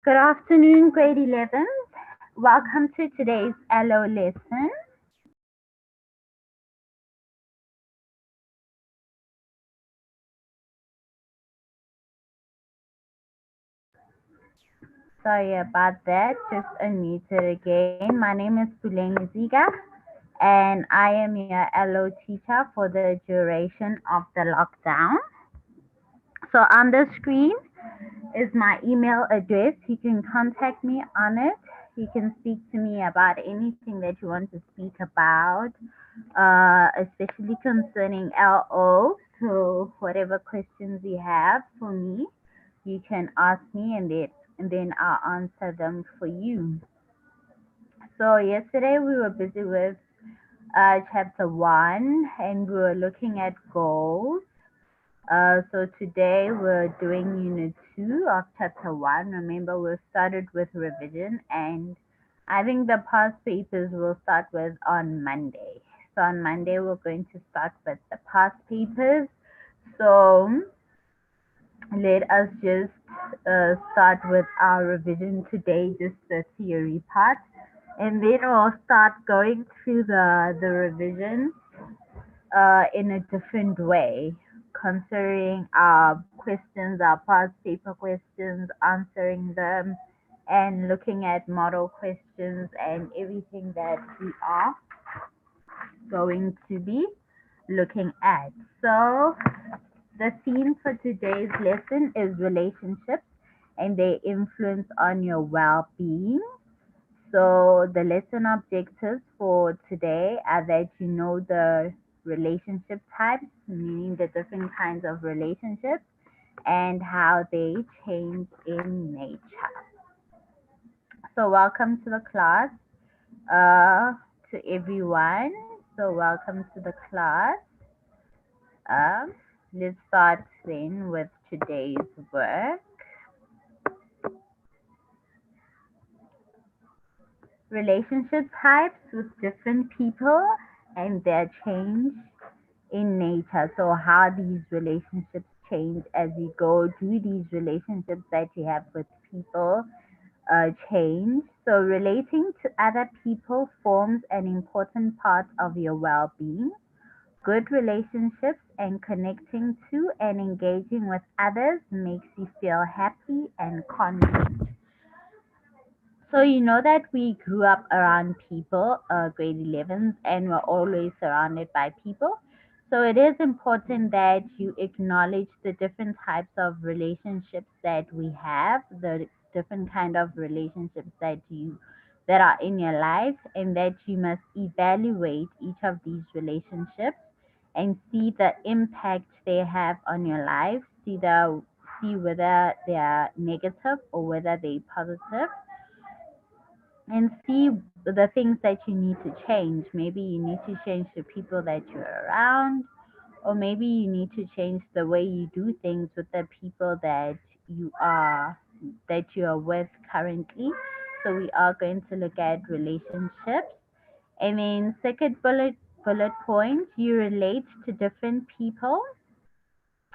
Good afternoon, grade 11. Welcome to today's LO lesson. Sorry about that, just unmuted again. My name is Puleng Ziga, and I am your LO teacher for the duration of the lockdown. So on the screen is my email address. You can contact me on it. You can speak to me about anything that you want to speak about, especially concerning LO. So whatever questions you have for me, you can ask me and then I'll answer them for you. So yesterday we were busy with chapter 1 and we were looking at goals. So today we're doing unit 2 of chapter 1. Remember, we started with revision, and I think the past papers we'll start with on Monday. So on Monday we're going to start with the past papers. So let us just start with our revision today, just the theory part, and then we'll start going through the revision in a different way, considering our questions, our past paper questions, answering them, and looking at model questions and everything that we are going to be looking at. So the theme for today's lesson is relationships and their influence on your well-being. So the lesson objectives for today are that you know the relationship types, meaning the different kinds of relationships and how they change in nature. So welcome to the class, to everyone. So welcome to the class. Let's start then with today's work. Relationship types with different people and their change in nature. So how these relationships change as you go. Do these relationships that you have with people change? So relating to other people forms an important part of your well-being. Good relationships and connecting to and engaging with others makes you feel happy and content. So you know that we grew up around people, grade 11s, and we're always surrounded by people. So it is important that you acknowledge the different types of relationships that we have, the different kind of relationships that are in your life, and that you must evaluate each of these relationships and see the impact they have on your life. See whether they are negative or whether they're positive, and see the things that you need to change. Maybe you need to change the people that you're around, or maybe you need to change the way you do things with the people that you are with currently. So we are going to look at relationships. And then second bullet point, you relate to different people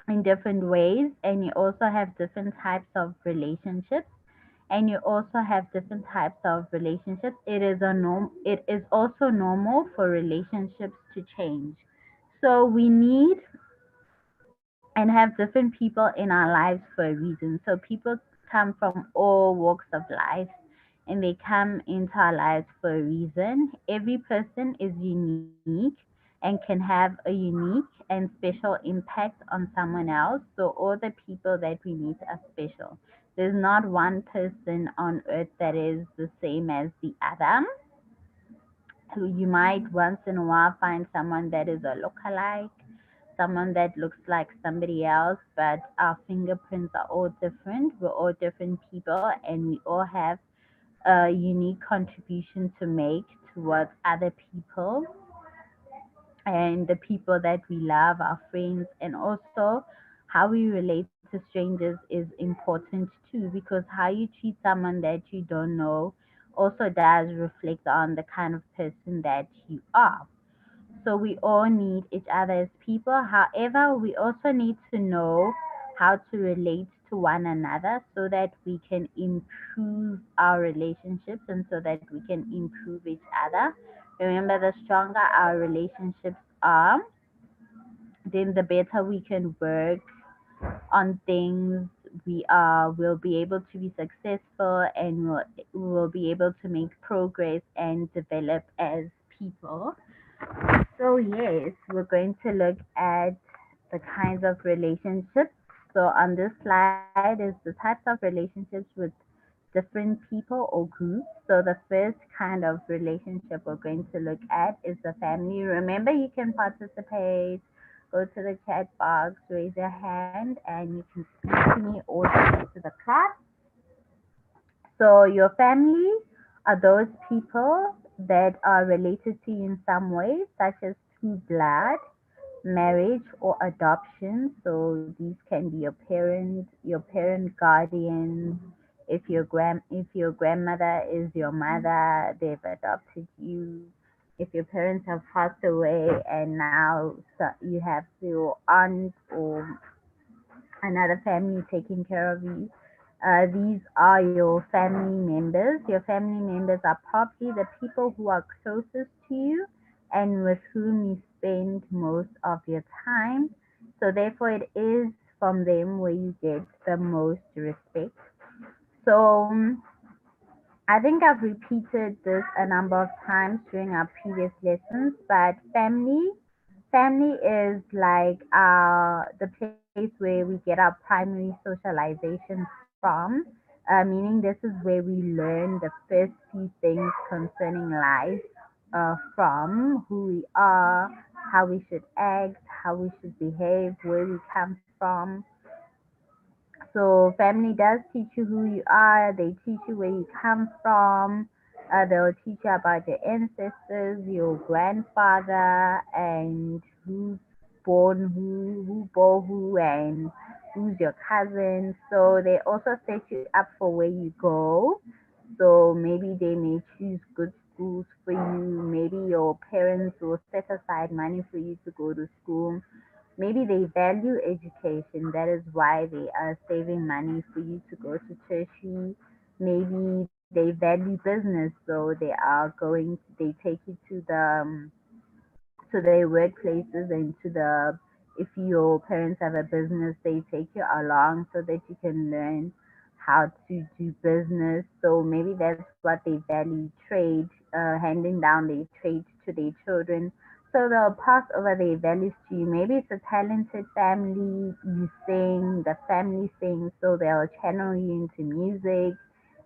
in different ways, and you also have different types of relationships, and you also have different types of relationships. It is also normal for relationships to change. So we need and have different people in our lives for a reason. So people come from all walks of life, and they come into our lives for a reason. Every person is unique and can have a unique and special impact on someone else. So all the people that we meet are special. There's not one person on earth that is the same as the other. You might once in a while find someone that is a lookalike, someone that looks like somebody else, but our fingerprints are all different. We're all different people, and we all have a unique contribution to make towards other people and the people that we love, our friends, and also how we relate to strangers is important too, because how you treat someone that you don't know also does reflect on the kind of person that you are. So we all need each other as people. However, we also need to know how to relate to one another so that we can improve our relationships and so that we can improve each other. Remember, the stronger our relationships are, then the better we can work on things. Will be able to be successful, and will be able to make progress and develop as people. So yes, we're going to look at the kinds of relationships. So on this slide is the types of relationships with different people or groups. So the first kind of relationship we're going to look at is the family. Remember, you can participate, go to the chat box, raise your hand, and you can speak to me or speak to the class. So your family are those people that are related to you in some way, such as through blood, marriage, or adoption. So these can be your parent guardians. If your grandmother is your mother, they've adopted you. If your parents have passed away and now you have your aunt or another family taking care of you. These are your family members. Your family members are probably the people who are closest to you and with whom you spend most of your time. So, therefore, it is from them where you get the most respect. So, I think I've repeated this a number of times during our previous lessons, but family is like the place where we get our primary socialization from, meaning this is where we learn the first few things concerning life, from who we are, how we should act, how we should behave, where we come from. So family does teach you who you are. They teach you where you come from. They'll teach you about your ancestors, your grandfather, and who's born who bore who, and who's your cousin. So they also set you up for where you go. So maybe they may choose good schools for you. Maybe your parents will set aside money for you to go to school. Maybe they value education. That is why they are saving money for you to go to tertiary. Maybe they value business, so they take you to their workplaces and if your parents have a business, they take you along so that you can learn how to do business. So maybe that's what they value, trade, handing down their trade to their children. So they'll pass over their values to you. Maybe it's a talented family, you sing, the family sings, so they'll channel you into music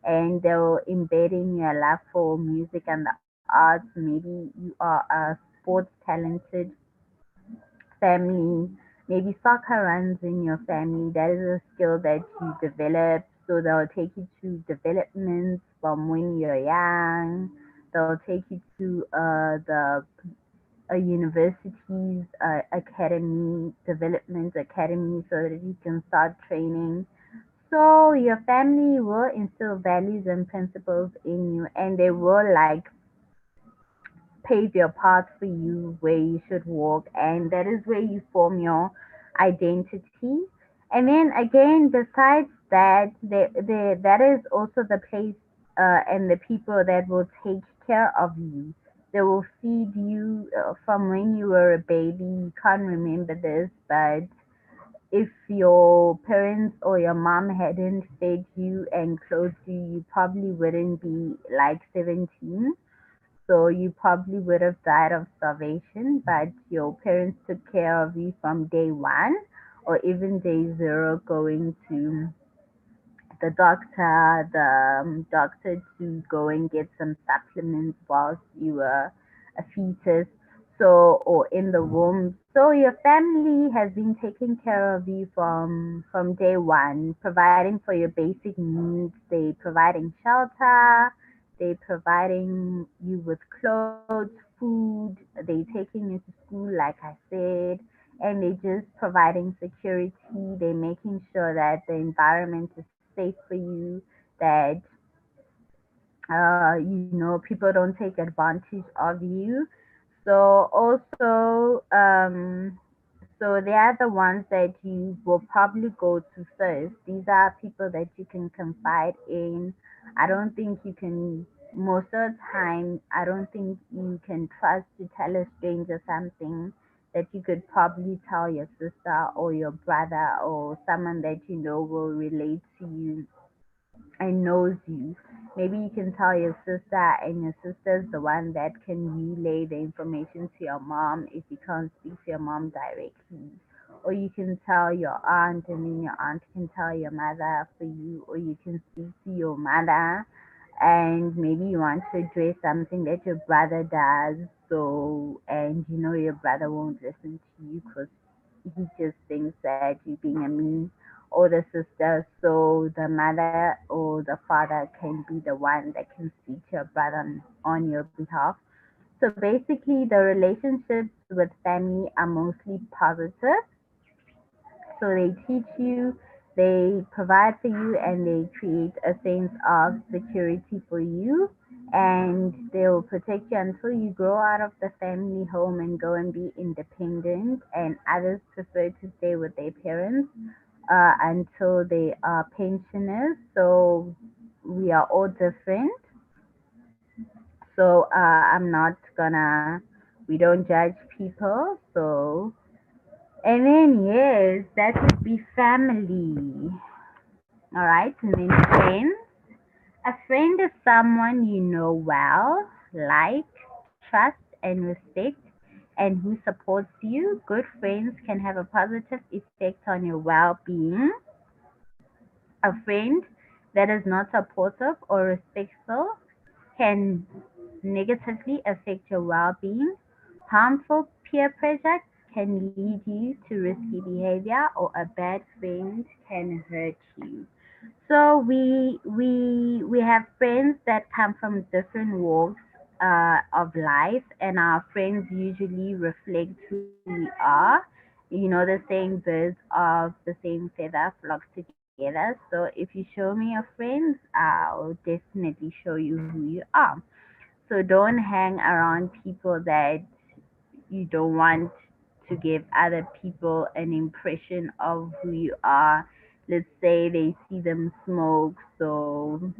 and they'll embed in your love for music and the arts. Maybe you are a sports talented family. Maybe soccer runs in your family. That is a skill that you develop. So they'll take you to developments from when you're young. They'll take you to the a university's academy, development academy, so that you can start training. So your family will instill values and principles in you, and they will pave your path for you where you should walk, and that is where you form your identity. And then again, besides that, that is also the place and the people that will take care of you. They will feed you from when you were a baby. You can't remember this, but if your parents or your mom hadn't fed you and clothed you, you probably wouldn't be like 17. So you probably would have died of starvation, but your parents took care of you from day one or even day zero, going to the doctor to go and get some supplements whilst you were a fetus, so or in the womb. So your family has been taking care of you from day one, providing for your basic needs. They providing shelter, they providing you with clothes, food, they taking you to school, like I said, and they just providing security. They making sure that the environment is safe for you, that people don't take advantage of you. So also, So they are the ones that you will probably go to first. These are people that you can confide in. I don't think you can, most of the time, I don't think you can trust to tell a stranger something that you could probably tell your sister or your brother or someone that you know will relate to you and knows you. Maybe you can tell your sister, and your sister's the one that can relay the information to your mom if you can't speak to your mom directly. Or you can tell your aunt, and then your aunt can tell your mother for you, or you can speak to your mother, and maybe you want to address something that your brother does. So, and you know your brother won't listen to you because he just thinks that you're being a mean older sister, so the mother or the father can be the one that can speak to your brother on your behalf. So basically, the relationships with family are mostly positive. So they teach you, they provide for you, and they create a sense of security for you. And they will protect you until you grow out of the family home and go and be independent. And others prefer to stay with their parents until they are pensioners. So we are all different. So I'm not gonna, we don't judge people. So, and then yes, that would be family. All right. And then friends. A friend is someone you know well, like, trust, and respect, and who supports you. Good friends can have a positive effect on your well being. A friend that is not supportive or respectful can negatively affect your well being. Harmful peer pressure can lead you to risky behavior, or a bad friend can hurt you. So we have friends that come from different walks of life, and our friends usually reflect who we are. You know the saying, birds of the same feather flock together. So if you show me your friends, I'll definitely show you who you are. So don't hang around people that you don't want to give other people an impression of who you are. Let's say they see them smoke. So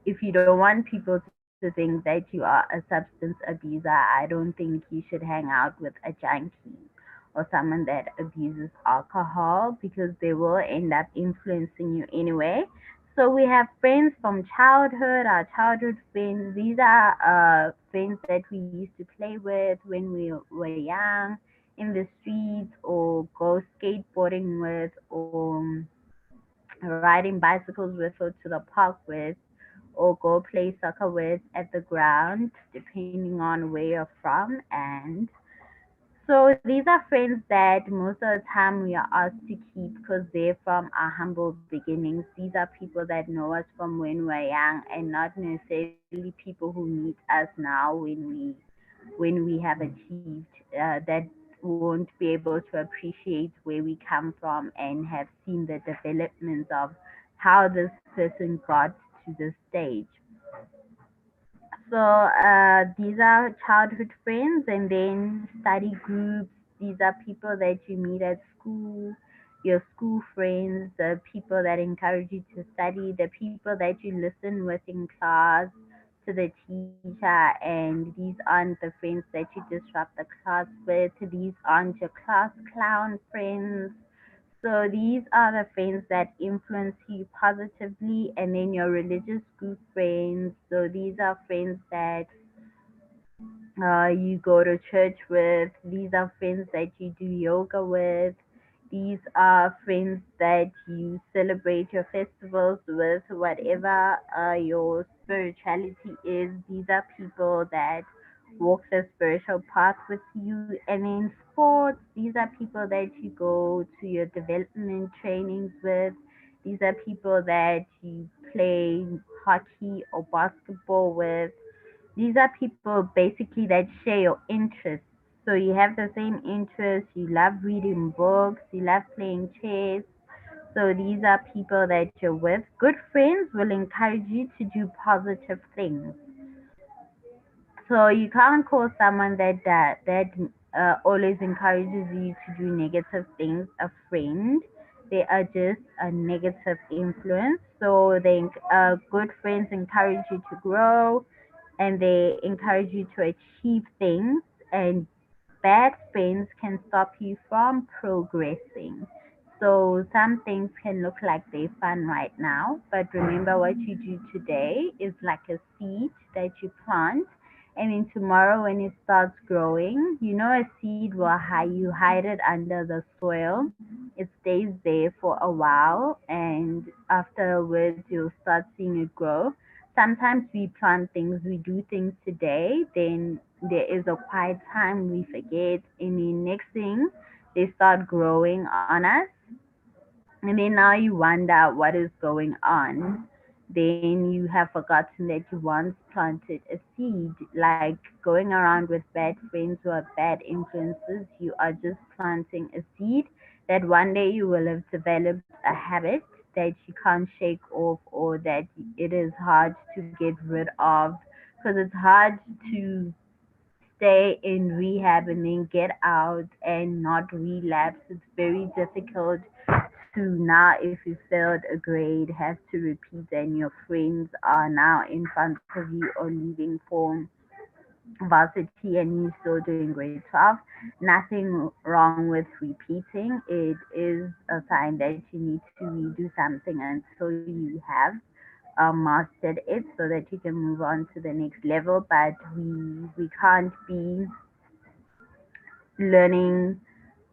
if you don't want people to think that you are a substance abuser, I don't think you should hang out with a junkie or someone that abuses alcohol, because they will end up influencing you anyway. So we have friends from childhood, our childhood friends. These are friends that we used to play with when we were young in the streets, or go skateboarding with, or riding bicycles with, or to the park with, or go play soccer with at the ground, depending on where you're from. And so these are friends that most of the time we are asked to keep because they're from our humble beginnings. These are people that know us from when we're young, and not necessarily people who meet us now when we have achieved, that won't be able to appreciate where we come from and have seen the developments of how this person got to this stage. So these are childhood friends, and then study groups. These are people that you meet at school, your school friends, the people that encourage you to study, the people that you listen with in class to the teacher, and these aren't the friends that you disrupt the class with. These aren't your class clown friends. So these are the friends that influence you positively, and then your religious group friends. So these are friends that you go to church with. These are friends that you do yoga with. These are friends that you celebrate your festivals with, whatever your spirituality is. These are people that walk the spiritual path with you. And in sports, these are people that you go to your development trainings with. These are people that you play hockey or basketball with. These are people basically that share your interests. So you have the same interests, you love reading books, you love playing chess. So these are people that you're with. Good friends will encourage you to do positive things. So you can't call someone that always encourages you to do negative things, a friend, they are just a negative influence. So good friends encourage you to grow, and they encourage you to achieve things, and bad friends can stop you from progressing. So some things can look like they're fun right now, but remember what you do today is like a seed that you plant, and then tomorrow when it starts growing, a seed you hide it under the soil. It stays there for a while, and afterwards you'll start seeing it grow. Sometimes we plant things, we do things today, then there is a quiet time, we forget, and the next thing they start growing on us, and then now you wonder what is going on. Then you have forgotten that you once planted a seed. Like going around with bad friends who are bad influences, you are just planting a seed that one day you will have developed a habit that you can't shake off, or that it is hard to get rid of, because it's hard to stay in rehab and then get out and not relapse. It's very difficult to now, if you failed a grade, have to repeat, and your friends are now in front of you or leaving for varsity and you're still doing grade 12. Nothing wrong with repeating. It is a sign that you need to redo something until you have mastered it, so that you can move on to the next level. But we can't be learning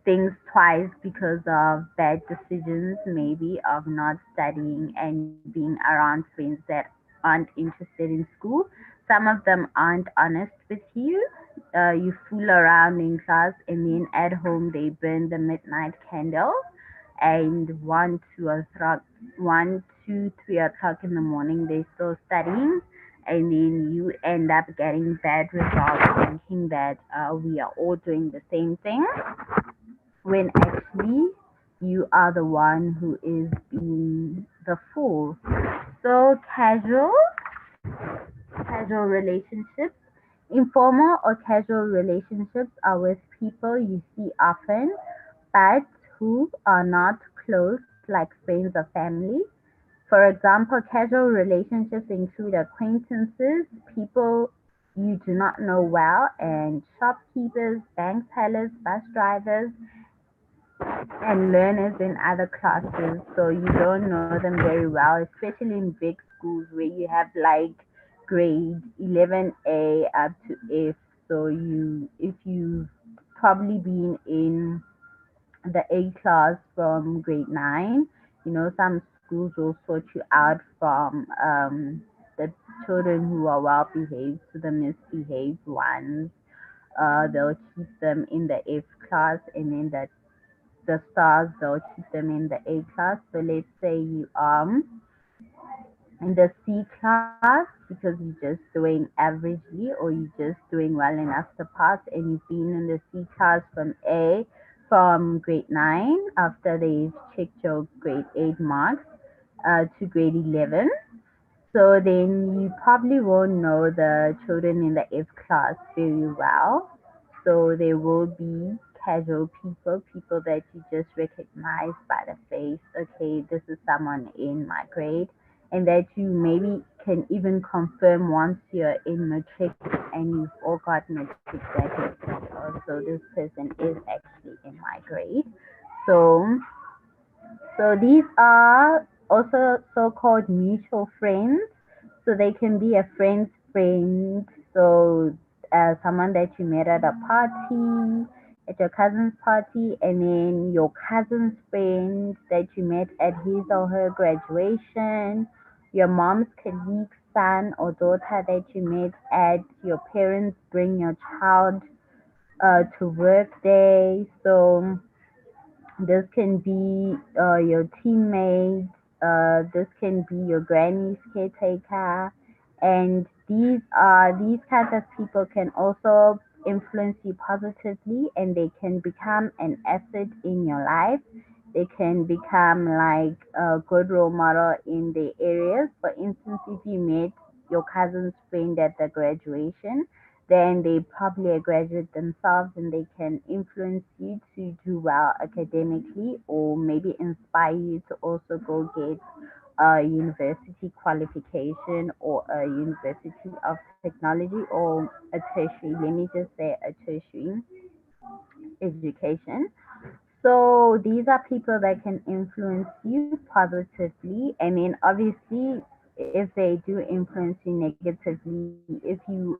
things twice because of bad decisions, maybe of not studying and being around friends that aren't interested in school. Some of them aren't honest with you. You fool around in class, and then at home they burn the midnight candle, and 1, 2, 3 o'clock in the morning they're still studying, and then you end up getting bad results, thinking that we are all doing the same thing, when actually you are the one who is being the fool. So casual relationships, informal or casual relationships are with people you see often, but who are not close like friends or family. For example, casual relationships include acquaintances, people you do not know well, and shopkeepers, bank tellers, bus drivers, and learners in other classes, so you don't know them very well, especially in big schools where you have like grade 11A up to F. So if you've probably been in the A class from grade 9, some schools will sort you out from the children who are well behaved to the misbehaved ones. They'll keep them in the F class, and then the stars, they'll keep them in the A class. So let's say you are in the C class because you're just doing averagely, or you're just doing well enough to pass, and you've been in the C class from grade 9 after they've checked your grade 8 marks to grade 11. So then you probably won't know the children in the F class very well. So there will be casual people that you just recognize by the face. Okay, this is someone in my grade, and that you maybe can even confirm once you're in matric and you've all got matric graduates. Also, this person is actually in my grade. So these are also so-called mutual friends. So they can be a friend's friend. So someone that you met at a party, at your cousin's party, and then your cousin's friend that you met at his or her graduation, your mom's colleague's son or daughter that you met at your parents bring your child to work day. So this can be your teammates, this can be your granny's caretaker, and these kinds of people can also influence you positively, and they can become an asset in your life. They can become like a good role model in the areas. For instance, if you met your cousin's friend at the graduation, then they probably a graduate themselves and they can influence you to do well academically or maybe inspire you to also go get a university qualification or a university of technology or a tertiary, let me just say a tertiary education. So these are people that can influence you positively. And then obviously, if they do influence you negatively, if you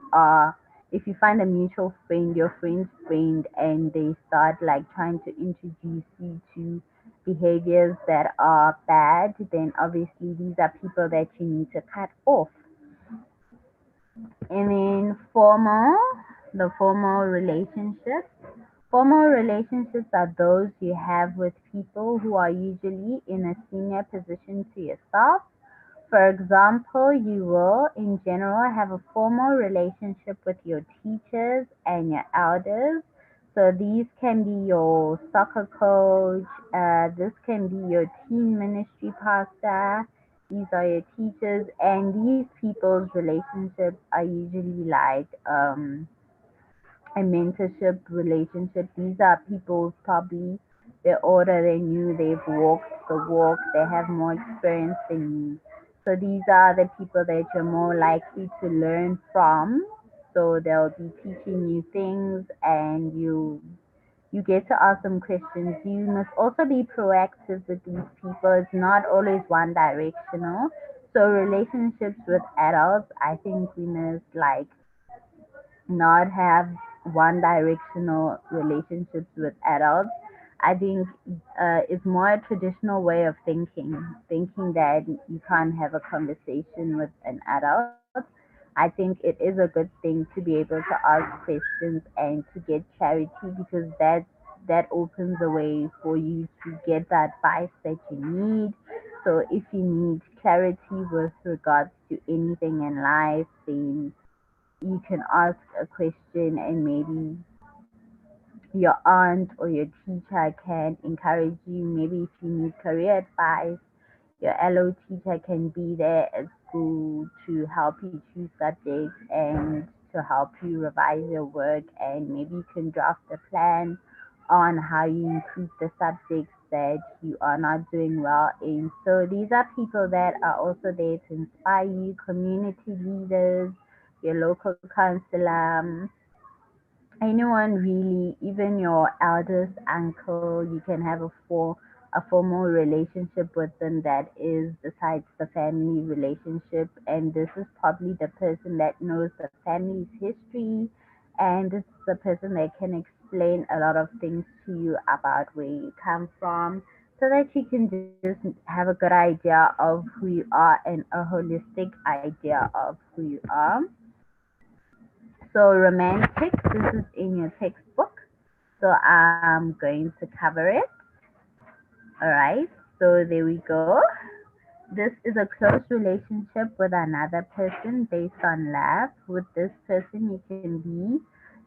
find a mutual friend, your friend's friend, and they start like trying to introduce you to behaviors that are bad, then obviously these are people that you need to cut off. And then the formal relationships. Formal relationships are those you have with people who are usually in a senior position to yourself. For example, you will, in general, have a formal relationship with your teachers and your elders. So these can be your soccer coach, this can be your teen ministry pastor. These are your teachers, and these people's relationships are usually like a mentorship relationship. These are people probably they're older than you, they've walked the walk, they have more experience than you. So these are the people that you're more likely to learn from. So they'll be teaching you things and you get to ask them questions. You must also be proactive with these people. It's not always one directional. So relationships with adults, I think we must like not have one directional relationships with adults. I think it's more a traditional way of thinking that you can't have a conversation with an adult. I think it is a good thing to be able to ask questions and to get clarity because that opens the way for you to get the advice that you need. So if you need clarity with regards to anything in life, then you can ask a question and maybe your aunt or your teacher can encourage you. Maybe if you need career advice, your LO teacher can be there at school to help you choose subjects and to help you revise your work, and maybe you can draft a plan on how you improve the subjects that you are not doing well in. So these are people that are also there to inspire you, community leaders, your local counselor, anyone really, even your eldest uncle, you can have a formal relationship with them that is besides the family relationship. And this is probably the person that knows the family's history, and this is the person that can explain a lot of things to you about where you come from, so that you can just have a good idea of who you are and a holistic idea of who you are. So romantic, this is in your textbook. So I'm going to cover it. All right. So there we go. This is a close relationship with another person based on love. With this person, you can be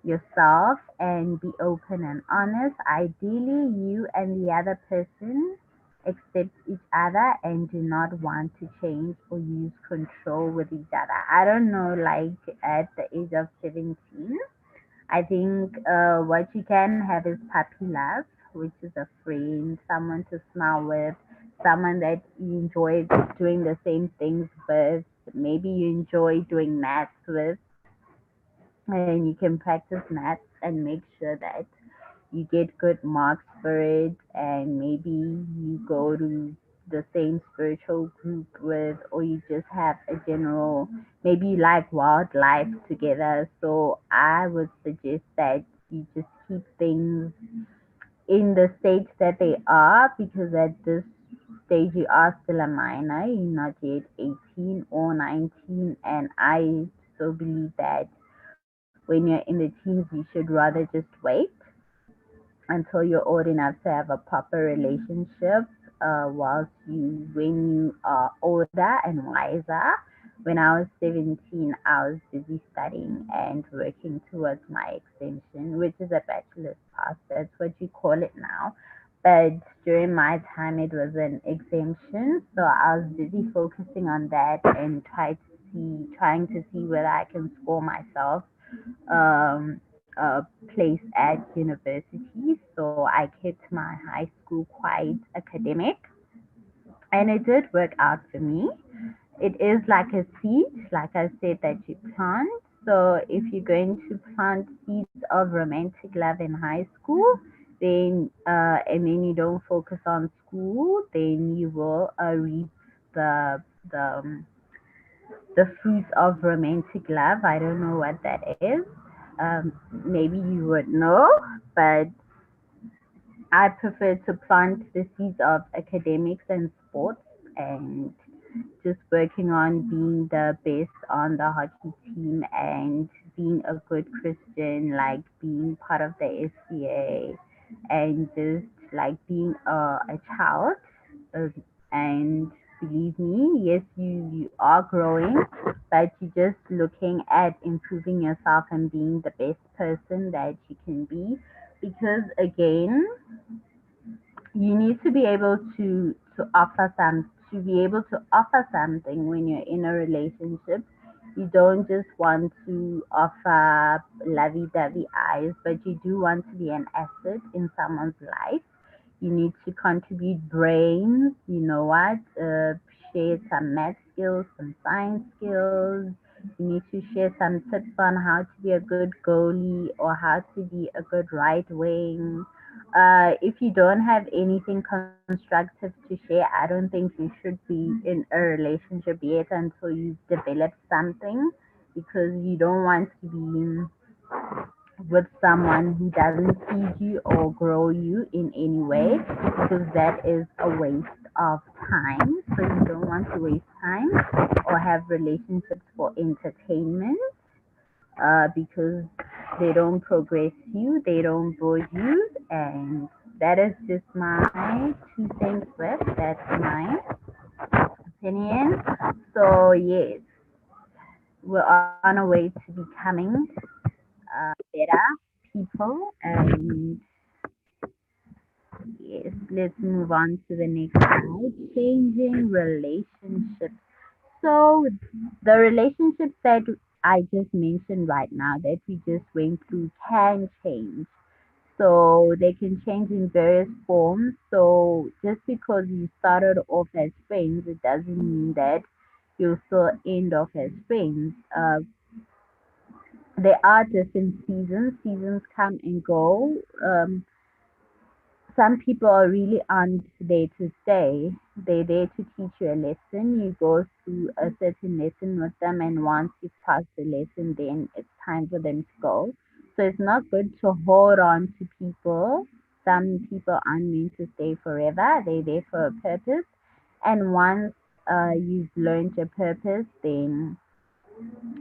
yourself and be open and honest. Ideally, you and the other person accept each other and do not want to change or use control with each other. I don't know, like at the age of 17, I think what you can have is puppy love, which is a friend, someone to smile with, someone that you enjoy doing the same things with. Maybe you enjoy doing maths with, and you can practice maths and make sure that you get good marks for it, and maybe you go to the same spiritual group with, or you just have a general, maybe you like wildlife together. So I would suggest that you just keep things in the state that they are, because at this stage you are still a minor, you're not yet 18 or 19, and I still believe that when you're in the teens you should rather just wait until you're old enough to have a proper relationship. Whilst when you are older and wiser. When I was 17, I was busy studying and working towards my extension, which is a bachelor's pass. That's what you call it now. But during my time, it was an exemption. So I was busy focusing on that and trying to see whether I can score myself um, place at university. So I kept my high school quite academic, and it did work out for me. It is like a seed, like I said, that you plant. So if you're going to plant seeds of romantic love in high school, then and then you don't focus on school, then you will reap the the um, the fruits of romantic love. I don't know what that is. Maybe you would know, but I prefer to plant the seeds of academics and sports and just working on being the best on the hockey team and being a good Christian, like being part of the SCA and just like being a child. Uh, and believe me, yes, you are growing, but you're just looking at improving yourself and being the best person that you can be. Because again, you need to be able to offer to be able to offer something when you're in a relationship. You don't just want to offer lovey-dovey eyes, but you do want to be an asset in someone's life. You need to contribute brains, you know what, share some math skills, some science skills. You need to share some tips on how to be a good goalie or how to be a good right wing. If you don't have anything constructive to share, I don't think you should be in a relationship yet until you've developed something, because you don't want to be with someone who doesn't feed you or grow you in any way, because that is a waste of time. So you don't want to waste time or have relationships for entertainment, because they don't progress you, they don't grow you, and that is just my 2 cents worth. That's my opinion. So yes, we're on a way to becoming better people, and yes, let's move on to the next slide. Changing relationships. So the relationships that I just mentioned right now that we just went through can change. So they can change in various forms. So just because you started off as friends, it doesn't mean that you'll still end off as friends. There are different seasons. Seasons come and go. Some people are really aren't there to stay. They're there to teach you a lesson. You go through a certain lesson with them, and once you've passed the lesson, then it's time for them to go. So it's not good to hold on to people. Some people aren't meant to stay forever. They're there for a purpose. And once you've learned your purpose, then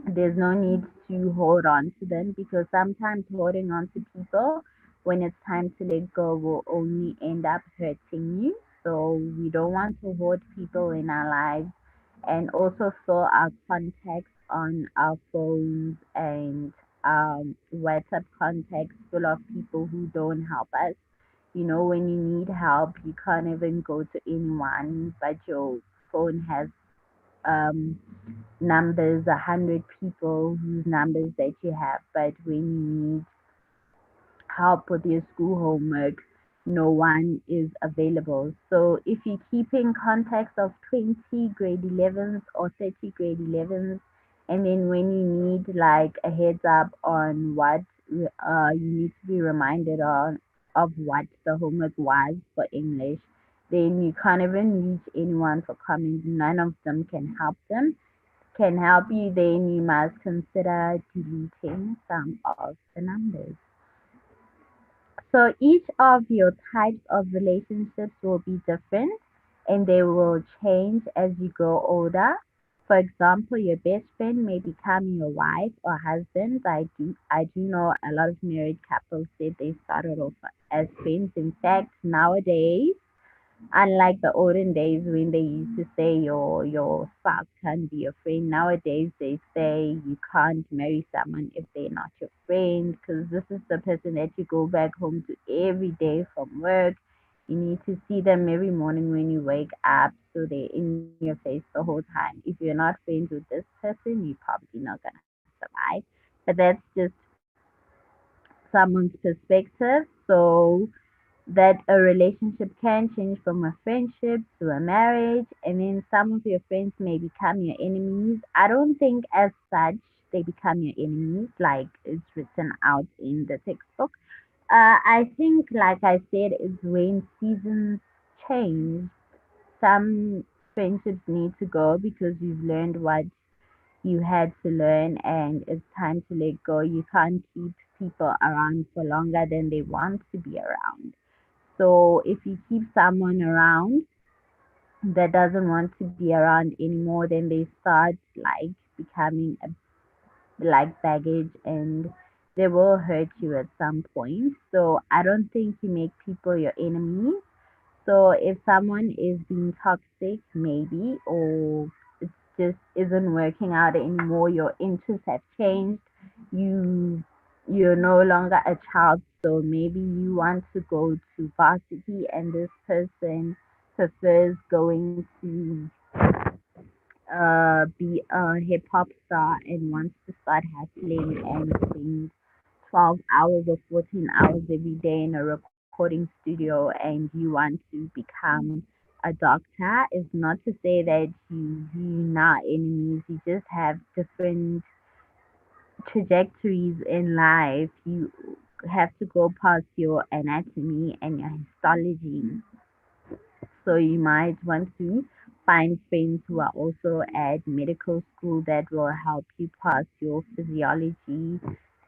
there's no need to hold on to them, because sometimes holding on to people when it's time to let go will only end up hurting you. So we don't want to hold people in our lives, and also store our contacts on our phones and WhatsApp contacts full of people who don't help us. You know, when you need help, you can't even go to anyone, but your phone has um, numbers, 100 people whose numbers that you have, but when you need help with your school homework, no one is available. So if you're keeping contacts of 20 grade 11s or 30 grade 11s, and then when you need like a heads up on what you need to be reminded on of what the homework was for English, then you can't even reach anyone for comment. None of them can help you, then you must consider deleting some of the numbers. So each of your types of relationships will be different, and they will change as you grow older. For example, your best friend may become your wife or husband. I do know a lot of married couples said they started off as friends. In fact, nowadays, unlike the olden days when they used to say your spouse can't be your friend, nowadays they say you can't marry someone if they're not your friend, because this is the person that you go back home to every day from work. You need to see them every morning when you wake up, so they're in your face the whole time. If you're not friends with this person, you're probably not gonna survive. But that's just someone's perspective. So that a relationship can change from a friendship to a marriage, and then some of your friends may become your enemies. I don't think as such they become your enemies like it's written out in the textbook. I think, like I said, it's when seasons change. Some friendships need to go because you've learned what you had to learn and it's time to let go. You can't keep people around for longer than they want to be around. So if you keep someone around that doesn't want to be around anymore, then they start like becoming like baggage and they will hurt you at some point. So I don't think you make people your enemy. So if someone is being toxic, maybe, or it just isn't working out anymore, your interests have changed, you you're no longer a child, so maybe you want to go to varsity and this person prefers going to be a hip hop star and wants to start hustling and spend 12 hours or 14 hours every day in a recording studio and you want to become a doctor is not to say that you not enemies. You just have different trajectories in life. You have to go past your anatomy and your histology. So you might want to find friends who are also at medical school that will help you pass your physiology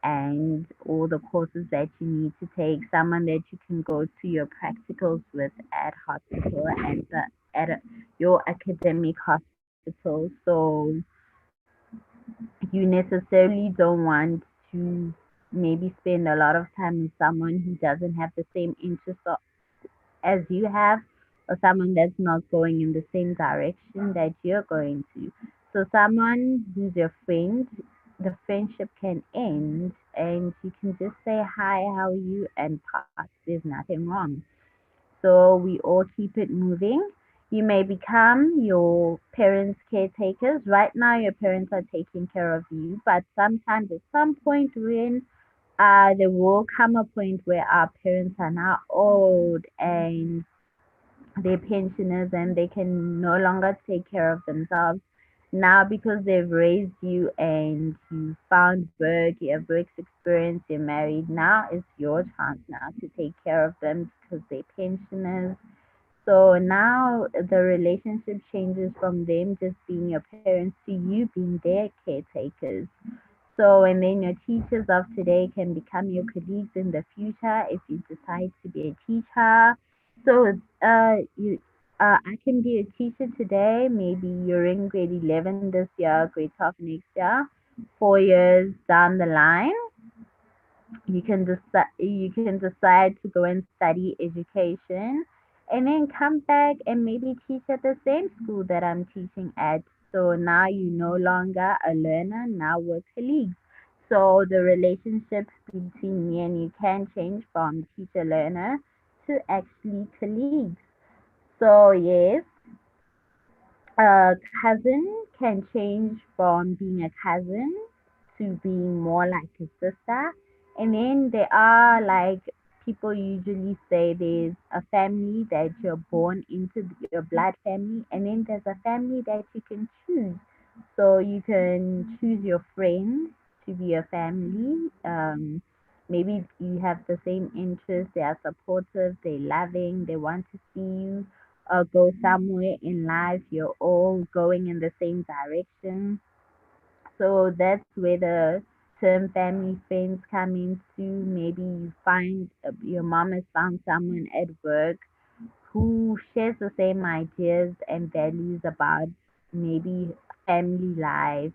and all the courses that you need to take. Someone that you can go to your practicals with at hospital and your academic hospital. So you necessarily don't want to maybe spend a lot of time with someone who doesn't have the same interests as you have, or someone that's not going in the same direction that you're going to. So someone who's your friend, the friendship can end and you can just say hi, how are you, and pass. There's nothing wrong. So we all keep it moving. You may become your parents' caretakers. Right now, your parents are taking care of you, but sometimes at some point when there will come a point where our parents are now old and they're pensioners and they can no longer take care of themselves. Now, because they've raised you and you found work, you have work experience, you're married, now it's your chance now to take care of them because they're pensioners. So now the relationship changes from them just being your parents to you being their caretakers. So, and then your teachers of today can become your colleagues in the future if you decide to be a teacher. So, I can be a teacher today. Maybe you're in grade 11 this year, grade 12 next year. 4 years down the line, you can decide to go and study education and then come back and maybe teach at the same school that I'm teaching at. So now you're no longer a learner, now we're colleagues. So the relationships between me and you can change from teacher learner to actually colleagues. So yes, a cousin can change from being a cousin to being more like a sister. And then there are like people usually say there's a family that you're born into, your blood family, and then there's a family that you can choose. So you can choose your friends to be a family. Maybe you have the same interests, they are supportive, they're loving, they want to see you go somewhere in life, you're all going in the same direction. So that's where the term family friends come into. Maybe you find your mom has found someone at work who shares the same ideas and values about maybe family life,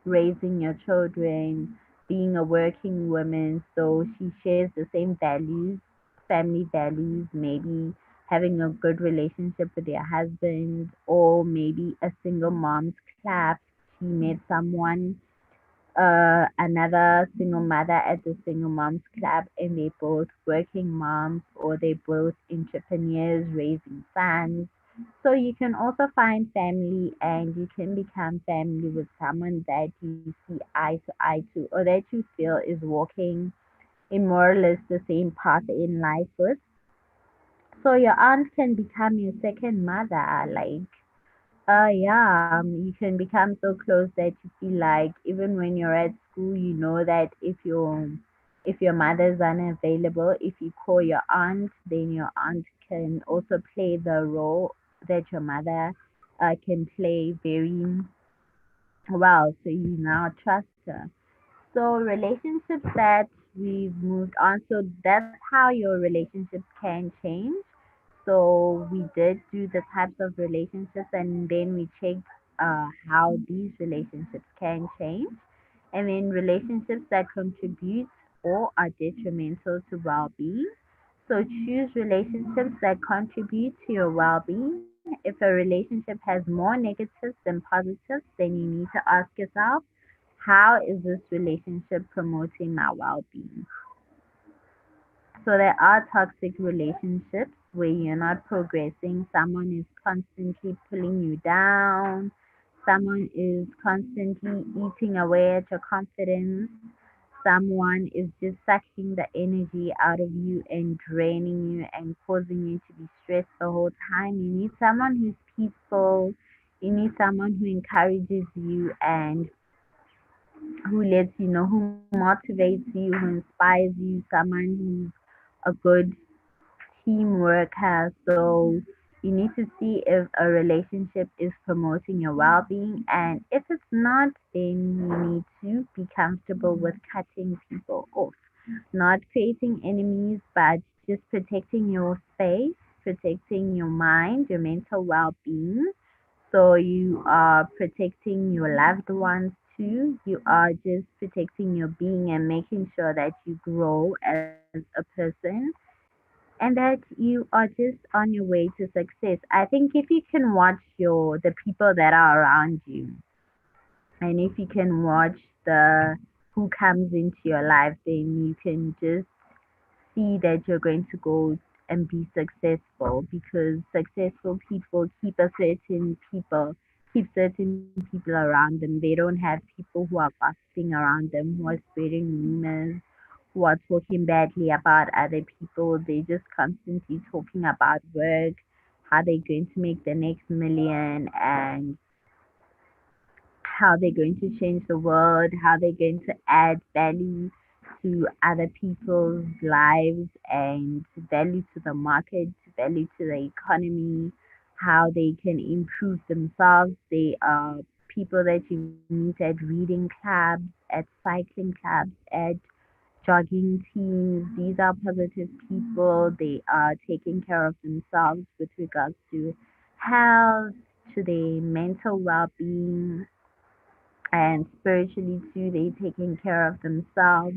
raising your children, being a working woman. So she shares the same values, family values, maybe having a good relationship with your husband, or maybe a single mom's club. She met someone, another single mother at the single moms club, and they both working moms or they both entrepreneurs raising sons. So you can also find family and you can become family with someone that you see eye to eye to, or that you feel is walking in more or less the same path in life with. So your aunt can become your second mother. Like, yeah, you can become so close that you feel like even when you're at school, you know that if your mother's unavailable, if you call your aunt, then your aunt can also play the role that your mother can play very well. So you now trust her. So relationships that we've moved on. So that's how your relationships can change. So we did do the types of relationships and then we checked how these relationships can change. And then relationships that contribute or are detrimental to well-being. So choose relationships that contribute to your well-being. If a relationship has more negatives than positives, then you need to ask yourself, how is this relationship promoting my well-being? So there are toxic relationships where you're not progressing. Someone is constantly pulling you down. Someone is constantly eating away at your confidence. Someone is just sucking the energy out of you and draining you and causing you to be stressed the whole time. You need someone who's peaceful. You need someone who encourages you and who lets you know, who motivates you, who inspires you, someone who's a good team worker. So you need to see if a relationship is promoting your well-being, and if it's not, then you need to be comfortable with cutting people off, not creating enemies, but just protecting your space, protecting your mind, your mental well-being. So you are protecting your loved ones too. You are just protecting your being and making sure that you grow as a person and that you are just on your way to success. I think if you can watch the people that are around you, and if you can watch the who comes into your life, then you can just see that you're going to go and be successful, because successful people keep certain people around them. They don't have people who are gossiping around them, who are spreading rumors, who are talking badly about other people. They just constantly talking about work, how they're going to make the next million, and how they're going to change the world, how they're going to add value to other people's lives and value to the market, value to the economy, how they can improve themselves. They are people that you meet at reading clubs, at cycling clubs, at jogging teams. These are positive people. They are taking care of themselves with regards to health, to their mental well-being, and spiritually too. They taking care of themselves.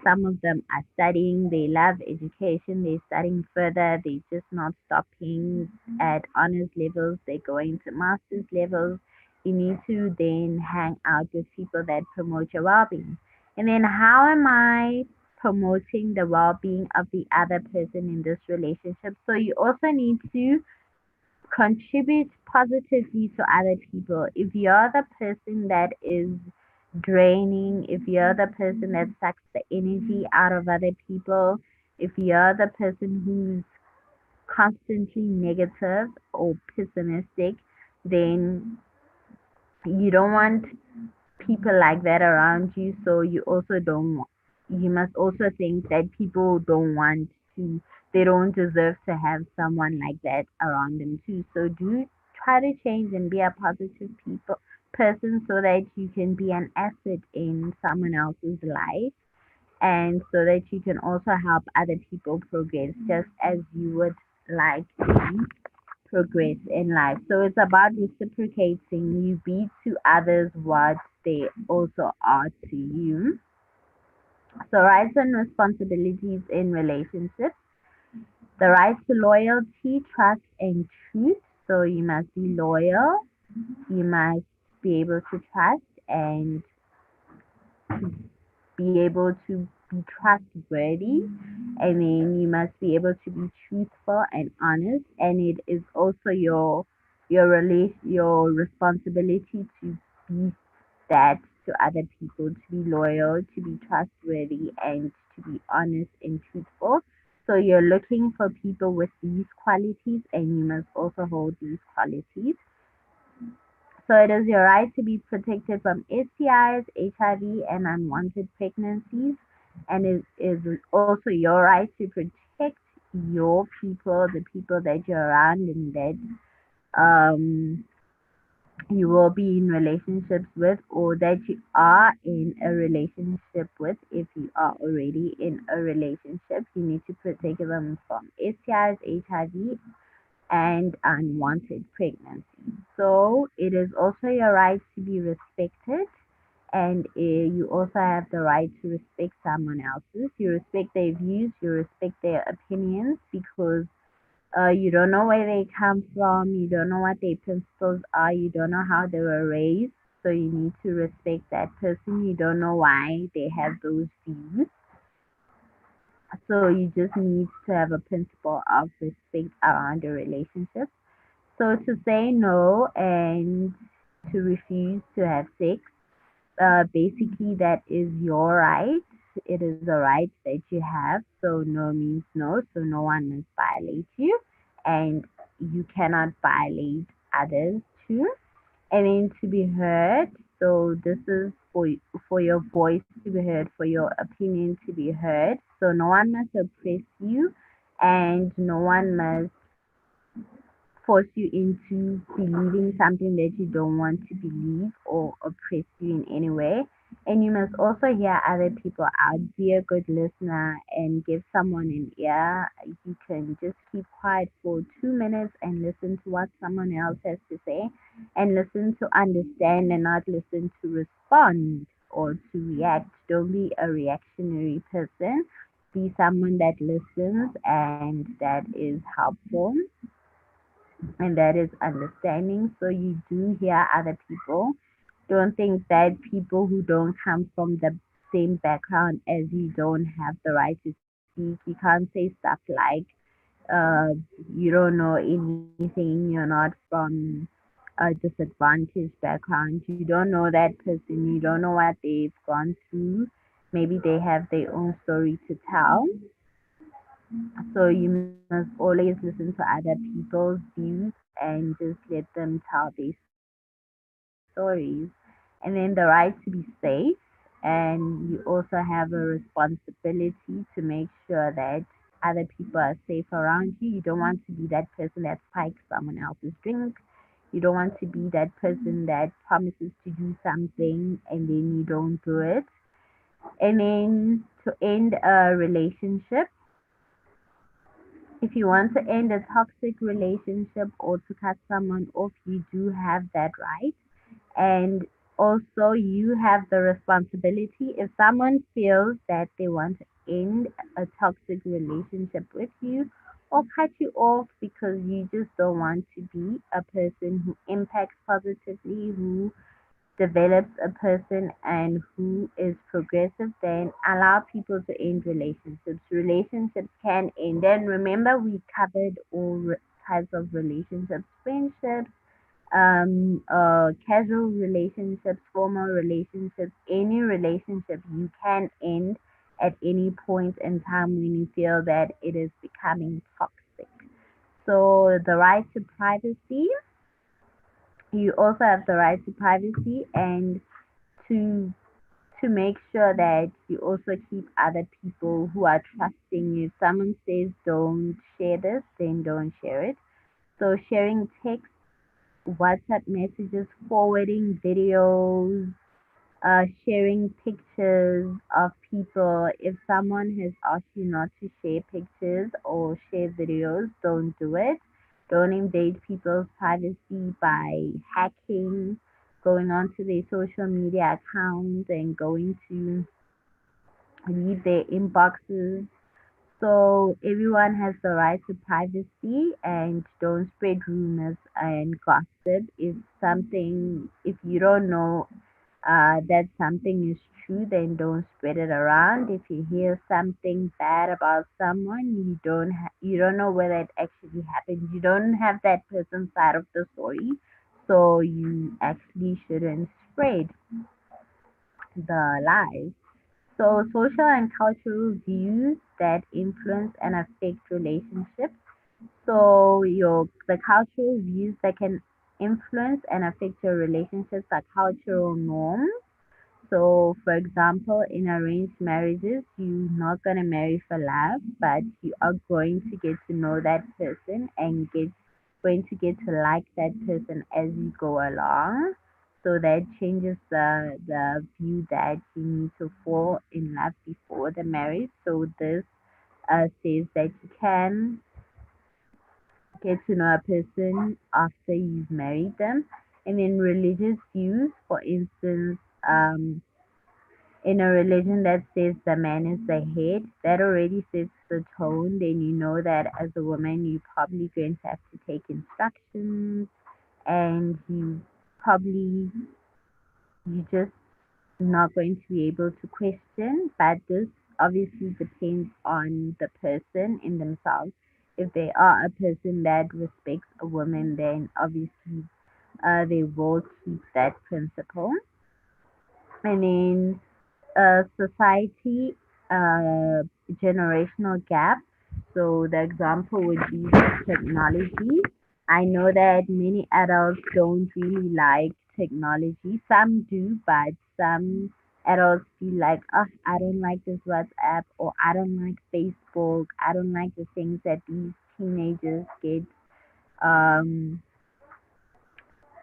Some of them are studying. They love education. They're studying further. They're just not stopping at honors levels. They're going to master's levels. You need to then hang out with people that promote your well-being. And then how am I promoting the well-being of the other person in this relationship? So you also need to contribute positively to other people. If you're the person that is draining, if you're the person that sucks the energy out of other people, if you're the person who's constantly negative or pessimistic, then you don't want people like that around you. So you must also think that people don't want to, they don't deserve to have someone like that around them too. So do try to change and be a positive person, so that you can be an asset in someone else's life, and so that you can also help other people progress just as you would like to progress in life. So it's about reciprocating. You be to others what they also are to you. So rights and responsibilities in relationships. The right to loyalty, trust, and truth. So you must be loyal. You must be able to trust and be able to be trustworthy. And then you must be able to be truthful and honest. And it is also your responsibility to be that to other people, to be loyal, to be trustworthy, and to be honest and truthful. So you're looking for people with these qualities, and you must also hold these qualities. So it is your right to be protected from STIs, HIV, and unwanted pregnancies. And it is also your right to protect your people, the people that you're around, and that um, you will be in relationships with, or that you are in a relationship with. If you are already in a relationship, you need to protect them from STIs, HIV, and unwanted pregnancy. So it is also your right to be respected, and you also have the right to respect someone else's. You respect their views, you respect their opinions, because you don't know where they come from, you don't know what their principles are, you don't know how they were raised. So you need to respect that person. You don't know why they have those views. So you just need to have a principle of respect around a relationship. So to say no and to refuse to have sex, basically that is your right. It is a right that you have. So no means no. So no one must violate you, and you cannot violate others too. And then to be heard. So this is for your voice to be heard, for your opinion to be heard. So no one must oppress you, and no one must force you into believing something that you don't want to believe, or oppress you in any way. And you must also hear other people out. Be a good listener and give someone an ear. You can just keep quiet for 2 minutes and listen to what someone else has to say, and listen to understand and not listen to respond or to react. Don't be a reactionary person. Be someone that listens and that is helpful and that is understanding. So you do hear other people. Don't think that people who don't come from the same background as you don't have the right to speak. You can't say stuff like, uh, you don't know anything, you're not from a disadvantaged background, you don't know that person, you don't know what they've gone through. Maybe they have their own story to tell. So you must always listen to other people's views and just let them tell their stories. And then the right to be safe. And you also have a responsibility to make sure that other people are safe around you. You don't want to be that person that spikes someone else's drink. You don't want to be that person that promises to do something and then you don't do it. And then to end a relationship, if you want to end a toxic relationship or to cut someone off, you do have that right. And also, you have the responsibility. If someone feels that they want to end a toxic relationship with you or cut you off because you just don't want to be a person who impacts positively, who develops a person, and who is progressive, then allow people to end relationships. Relationships can end. And remember, we covered all types of relationships: friendships, casual relationships, formal relationships, any relationship you can end at any point in time when you feel that it is becoming toxic. So the right to privacy, you also have the right to privacy, and to to make sure that you also keep other people who are trusting you. If someone says don't share this, then don't share it. So sharing text, WhatsApp messages, forwarding videos, sharing pictures of people. If someone has asked you not to share pictures or share videos, don't do it. Don't invade people's privacy by hacking, going onto their social media accounts and going to read their inboxes. So everyone has the right to privacy, and don't spread rumors and gossip. If you don't know that something is true, then don't spread it around. If you hear something bad about someone, you don't know whether it actually happened. You don't have that person's side of the story, so you actually shouldn't spread the lies. So, social and cultural views that influence and affect relationships. So, the cultural views that can influence and affect your relationships are cultural norms. So, for example, in arranged marriages, you're not going to marry for love, but you are going to get to know that person and going to get to like that person as you go along. So that changes the view that you need to fall in love before the marriage. So this says that you can get to know a person after you've married them. And then religious views, for instance, in a religion that says the man is the head, that already sets the tone. Then you know that as a woman, you're probably going to have to take instructions, and you just not going to be able to question. But this obviously depends on the person in themselves. If they are a person that respects a woman, then obviously they will keep that principle. And then society generational gap. So the example would be technology. I know that many adults don't really like technology. Some do, but some adults feel like, oh, I don't like this WhatsApp, or I don't like Facebook. I don't like the things that these teenagers um,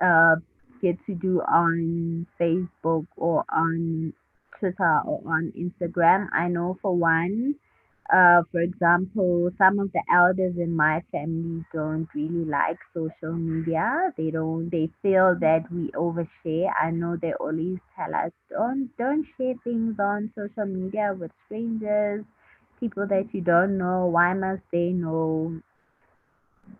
uh, get to do on Facebook or on Twitter or on Instagram. I know for one, for example, some of the elders in my family don't really like social media. They feel that we overshare. I know they always tell us don't share things on social media with strangers, people that you don't know. Why must they know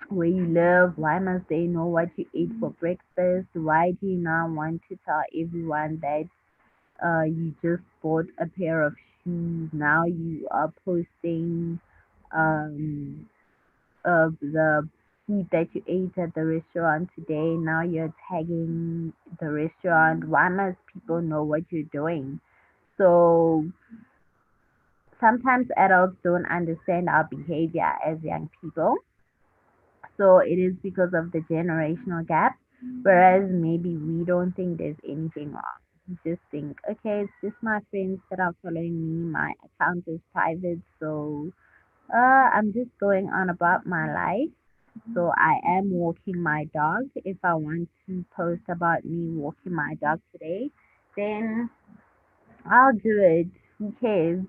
where you live? Why must they know what you ate for breakfast? Why do you now want to tell everyone that you just bought a pair of shoes? Now you are posting um, the food that you ate at the restaurant today. Now you're tagging the restaurant. Why must people know what you're doing? So sometimes adults don't understand our behavior as young people. So it is because of the generational gap, whereas maybe we don't think there's anything wrong. We just think, okay, it's just my friends that are following me. My account is private, so I'm just going on about my life. So I am walking my dog. If I want to post about me walking my dog today, then I'll do it. Who cares?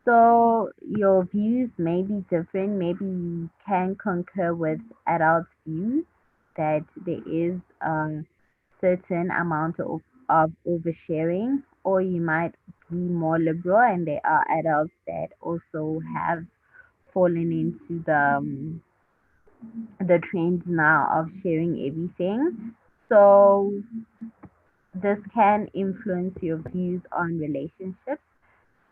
So your views may be different. Maybe you can concur with adults' views that there is a certain amount of oversharing, or you might be more liberal, and there are adults that also have fallen into the trend now of sharing everything. So this can influence your views on relationships.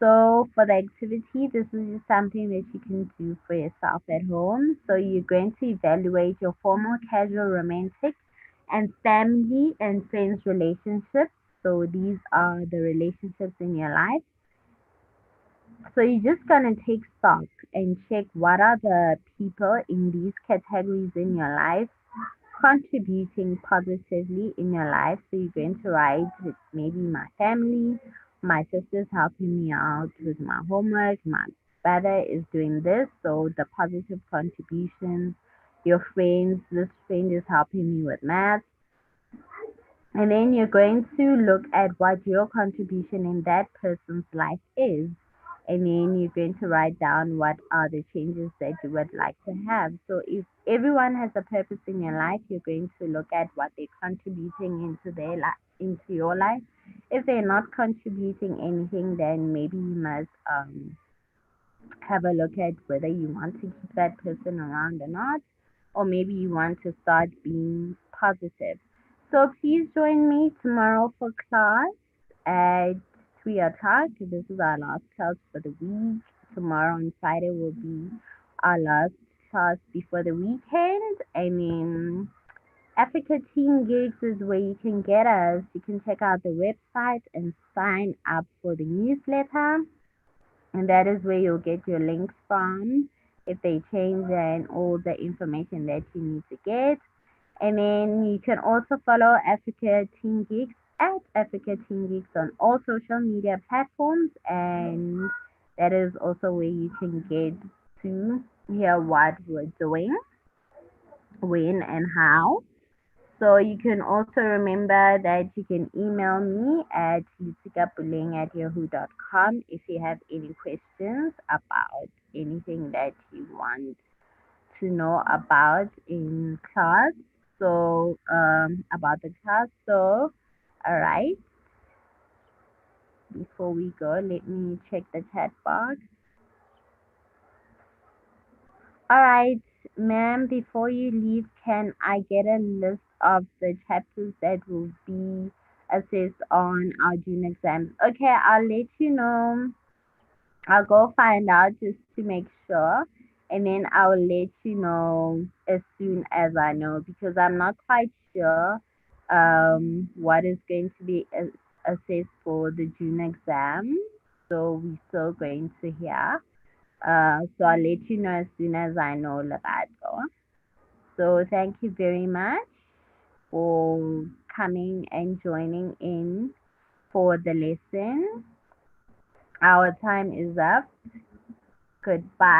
So for the activity, this is just something that you can do for yourself at home. So you're going to evaluate your formal, casual, romantic, and family and friends relationships. So these are the relationships in your life. So you're just gonna take stock and check what are the people in these categories in your life contributing positively in your life. So you're going to write with maybe my family, my sister's helping me out with my homework, my brother is doing this, so the positive contributions, your friends, this friend is helping me with math. And then you're going to look at what your contribution in that person's life is. And then you're going to write down what are the changes that you would like to have. So if everyone has a purpose in your life, you're going to look at what they're contributing into their life, into your life. If they're not contributing anything, then maybe you must have a look at whether you want to keep that person around or not, or maybe you want to start being positive. So please join me tomorrow for class at 3 o'clock. This is our last class for the week. Tomorrow on Friday will be our last class before the weekend. I mean, Africa Teen Gigs is where you can get us. You can check out the website and sign up for the newsletter. And that is where you'll get your links from if they change and all the information that you need to get. And then you can also follow Africa Teen Geeks at Africa Teen Geeks on all social media platforms. And that is also where you can get to hear what we're doing, when, and how. So you can also remember that you can email me at lutikapuleng@yahoo.com if you have any questions about anything that you want to know about in class. So about the class. So all right. Before we go, let me check the chat box. All right, ma'am, before you leave, can I get a list of the chapters that will be assessed on our June exams? Okay, I'll let you know. I'll go find out just to make sure, and then I'll let you know as soon as I know, because I'm not quite sure what is going to be assessed for the June exam. So we're still going to hear. So I'll let you know as soon as I know, Lerato. So thank you very much for coming and joining in for the lesson. Our time is up. Goodbye.